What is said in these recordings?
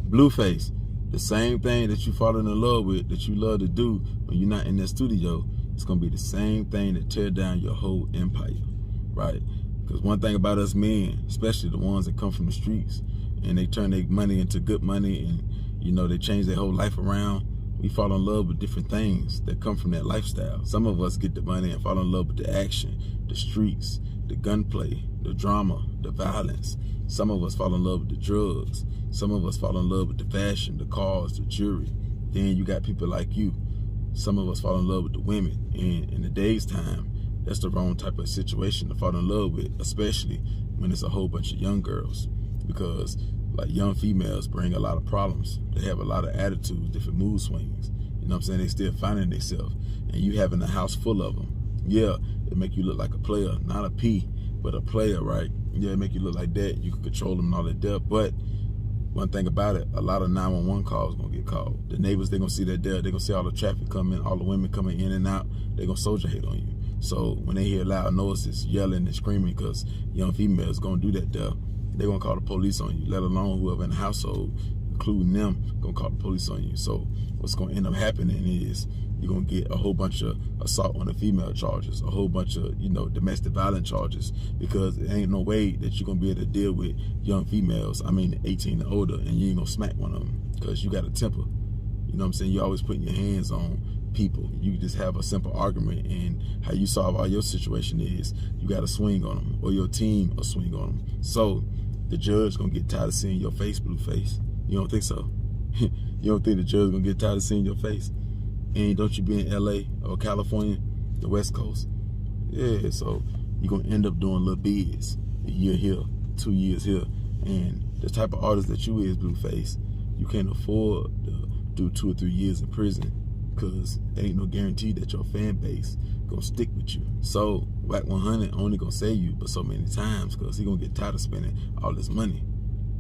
BlueFace, the same thing that you falling in love with, that you love to do when you're not in that studio, it's gonna be the same thing that tear down your whole empire, right? Because one thing about us men, especially the ones that come from the streets and they turn their money into good money and, you know, they change their whole life around, we fall in love with different things that come from that lifestyle. Some of us get the money and fall in love with the action, the streets, the gunplay, the drama, the violence. Some of us fall in love with the drugs. Some of us fall in love with the fashion, the cars, the jewelry. Then you got people like you. Some of us fall in love with the women. And in today's time, that's the wrong type of situation to fall in love with, especially when it's a whole bunch of young girls. Because like young females bring a lot of problems. They have a lot of attitudes, different mood swings. You know what I'm saying? They still finding themselves. And you having a house full of them. Yeah, it make you look like a player, not a P, but a player, right? Yeah, it make you look like that. You can control them and all that there. But one thing about it, a lot of 911 calls gonna get called. The neighbors, they gonna see that there. They gonna see all the traffic coming, all the women coming in and out. They gonna soldier hate on you. So when they hear loud noises, yelling and screaming, because young females gonna do that there, they gonna call the police on you, let alone whoever in the household, including them, gonna call the police on you. So what's gonna end up happening is you're gonna get a whole bunch of assault on the female charges, a whole bunch of, you know, domestic violence charges, because there ain't no way that you're gonna be able to deal with young females, 18 and older, and you ain't gonna smack one of them, because you got a temper. You know what I'm saying? You always putting your hands on people. You just have a simple argument, and how you solve all your situation is you got to swing on them, or your team will swing on them. So the judge gonna get tired of seeing your face, BlueFace. You don't think so? You don't think the judge gonna get tired of seeing your face? And don't you be in LA or California, the West Coast? Yeah, so you're gonna end up doing little bids, a year here, 2 years here. And the type of artist that you is, BlueFace, you can't afford to do 2 or 3 years in prison, because there ain't no guarantee that your fan base gonna stick with you. So Wack100 only gonna save you but so many times, because he gonna get tired of spending all this money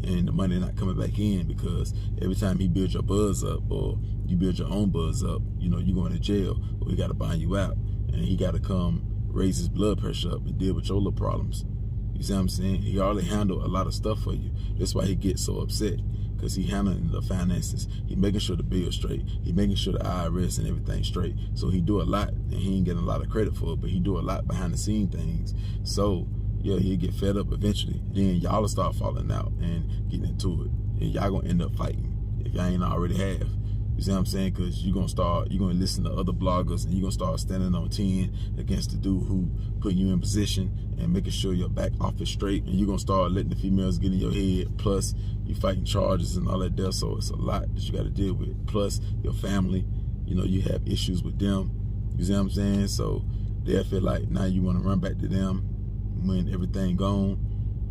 and the money not coming back in, because every time he builds your buzz up, or you build your own buzz up, you know, you going to jail, or he got to bind you out, and he got to come raise his blood pressure up and deal with your little problems. You see what I'm saying? He already handled a lot of stuff for you. That's why he gets so upset, because he handling the finances. He making sure the bill's straight. He making sure the IRS and everything straight. So he do a lot, and he ain't getting a lot of credit for it, but he do a lot behind the scene things. So yeah, he'll get fed up eventually. Then y'all will start falling out and getting into it, and y'all gonna end up fighting if y'all ain't already have. You see what I'm saying? Because you're gonna listen to other bloggers, and you're gonna start standing on 10 against the dude who putting you in position and making sure your back office straight, and you're gonna start letting the females get in your head. Plus you fighting charges and all that there, so it's a lot that you got to deal with. Plus your family, you know, you have issues with them. You see what I'm saying? So they feel like now you want to run back to them when everything gone.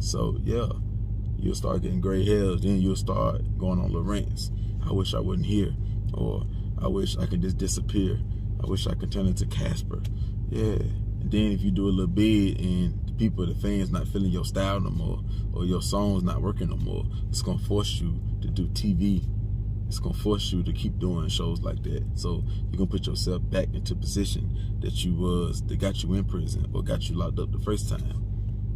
So yeah, you'll start getting gray hairs. Then you'll start going on Lawrence. I wish I wasn't here, or I wish I could just disappear. I wish I could turn into Casper. Yeah. And then if you do a little bid and the people, the fans not feeling your style no more, or your songs not working no more, it's gonna force you to do TV. It's gonna force you to keep doing shows like that. So you're gonna put yourself back into position that got you in prison or got you locked up the first time.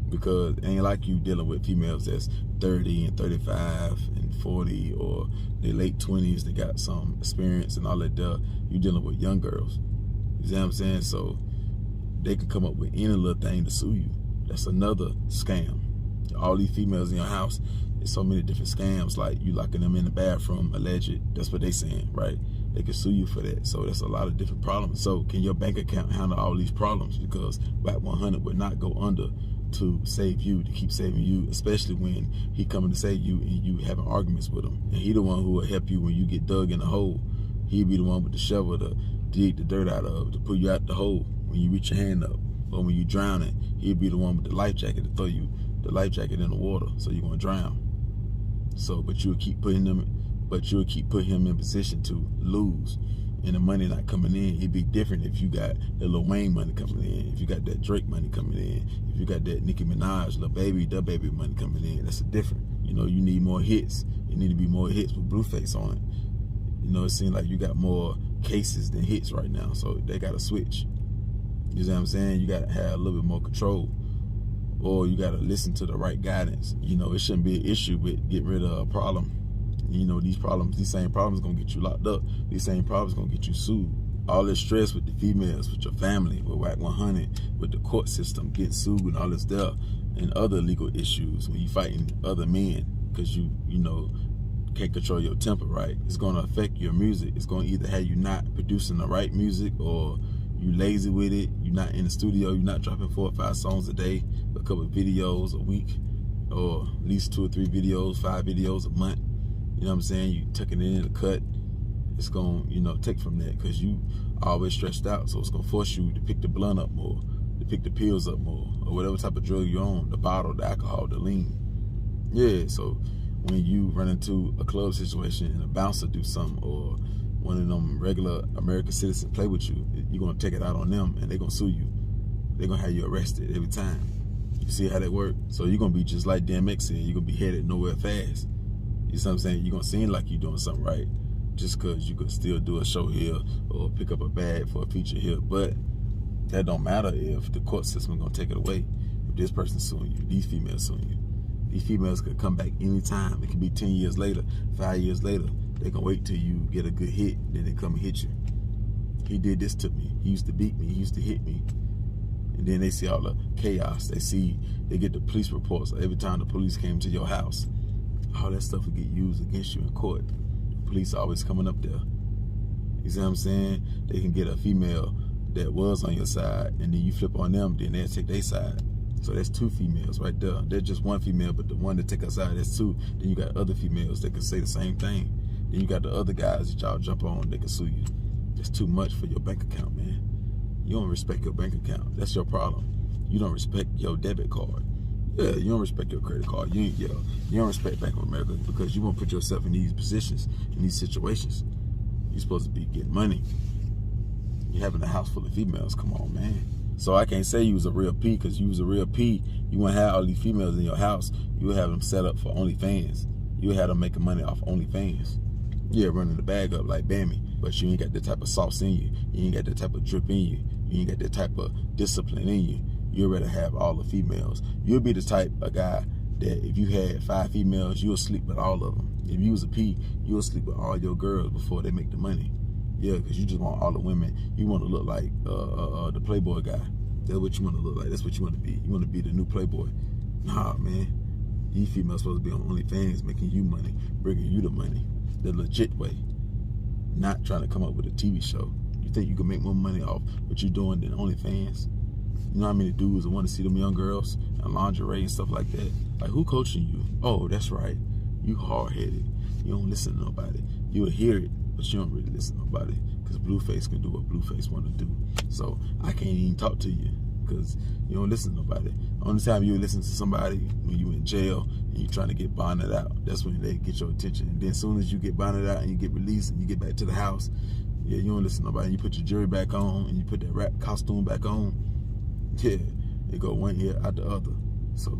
Because it ain't like you dealing with females that's 30 and 35 and 40, or their late 20s, they got some experience and all that there. You dealing with young girls. You see what I'm saying? So they can come up with any little thing to sue you. That's another scam. All these females in your house, there's so many different scams, like you locking them in the bathroom, alleged. That's what they saying, right? They can sue you for that. So that's a lot of different problems. So can your bank account handle all these problems? Because Wack100 would not go under to save you, to keep saving you, especially when he coming to save you and you having arguments with him. And he the one who will help you when you get dug in a hole. He'll be the one with the shovel to dig the dirt out of, to pull you out the hole when you reach your hand up. Or when you drowning, he'll be the one with the life jacket to throw you the life jacket in the water, so you're gonna drown. So, but you'll keep putting him in position to lose, and the money not coming in. It'd be different if you got the Lil Wayne money coming in, if you got that Drake money coming in, if you got that Nicki Minaj, Lil Baby, Da Baby money coming in. That's a different. You know, you need more hits. You need to be more hits with BlueFace on it. You know, it seems like you got more cases than hits right now, so they got to switch. You know what I'm saying? You got to have a little bit more control, or you got to listen to the right guidance. You know, it shouldn't be an issue with getting rid of a problem. You know, these same problems gonna get you locked up. These same problems gonna get you sued. All this stress with the females, with your family, with Wack100, with the court system, getting sued and all this stuff, and other legal issues when you fighting other men because you know, can't control your temper, right? It's gonna affect your music. It's gonna either have you not producing the right music, or you lazy with it, you're not in the studio, you're not dropping 4 or 5 songs a day, a couple of videos a week, or at least 2 or 3 videos, 5 videos a month. You know what I'm saying? You tucking it in the cut. It's gonna, you know, take from that because you always stressed out. So it's gonna force you to pick the blunt up more, to pick the pills up more, or whatever type of drug you're on, the bottle, the alcohol, the lean. Yeah, so when you run into a club situation and a bouncer do something, or one of them regular American citizens play with you, you're gonna take it out on them and they're gonna sue you. They're gonna have you arrested every time. You see how that works? So you're gonna be just like DMX said, you're gonna be headed nowhere fast. You see what I'm saying? You're gonna seem like you're doing something right just because you could still do a show here or pick up a bag for a feature here. But that don't matter if the court system is gonna take it away. If this person's suing you, these females suing you. These females could come back anytime. It could be 10 years later, 5 years later. They can wait till you get a good hit, then they come and hit you. He did this to me. He used to beat me. He used to hit me. And then they see all the chaos. They get the police reports every time the police came to your house. All that stuff will get used against you in court. Police are always coming up there. You see what I'm saying? They can get a female that was on your side, and then you flip on them, then they'll take their side. So that's 2 females right there. They're just 1 female, but the one that take us out, that's 2. Then you got other females that can say the same thing. Then you got the other guys that y'all jump on, they can sue you. That's too much for your bank account, man. You don't respect your bank account. That's your problem. You don't respect your debit card. Yeah, you don't respect your credit card. You don't respect Bank of America because you won't put yourself in these positions, in these situations. You're supposed to be getting money. You're having a house full of females. Come on, man. So I can't say you was a real P, because you was a real P. You wouldn't have all these females in your house. You would have them set up for OnlyFans. You would have them making money off OnlyFans. Yeah, running the bag up like Bammy, but you ain't got that type of sauce in you. You ain't got that type of drip in you. You ain't got that type of discipline in you. You'd rather have all the females. You'll be the type of guy that if you had 5 females, you'll sleep with all of them. If you was a P, you'll sleep with all your girls before they make the money. Yeah, because you just want all the women. You want to look like the Playboy guy. That's what you want to look like. That's what you want to be. You want to be the new Playboy. Nah, man. These females supposed to be on OnlyFans making you money, bringing you the money the legit way. Not trying to come up with a TV show. You think you can make more money off what you're doing than OnlyFans? You know how many dudes that want to see them young girls and lingerie and stuff like that? Like, who coaching you? Oh, that's right. You hard-headed. You don't listen to nobody. You'll hear it, but you don't really listen to nobody, because BlueFace can do what BlueFace want to do. So I can't even talk to you because you don't listen to nobody. Only time you listen to somebody when you in jail and you're trying to get bonded out. That's when they get your attention. And then as soon as you get bonded out and you get released and you get back to the house, yeah, you don't listen to nobody. You put your jewelry back on and you put that rap costume back on. Yeah, it go one ear out the other. So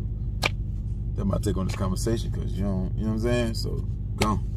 that's my take on this conversation, because you know what I'm saying? So, gone.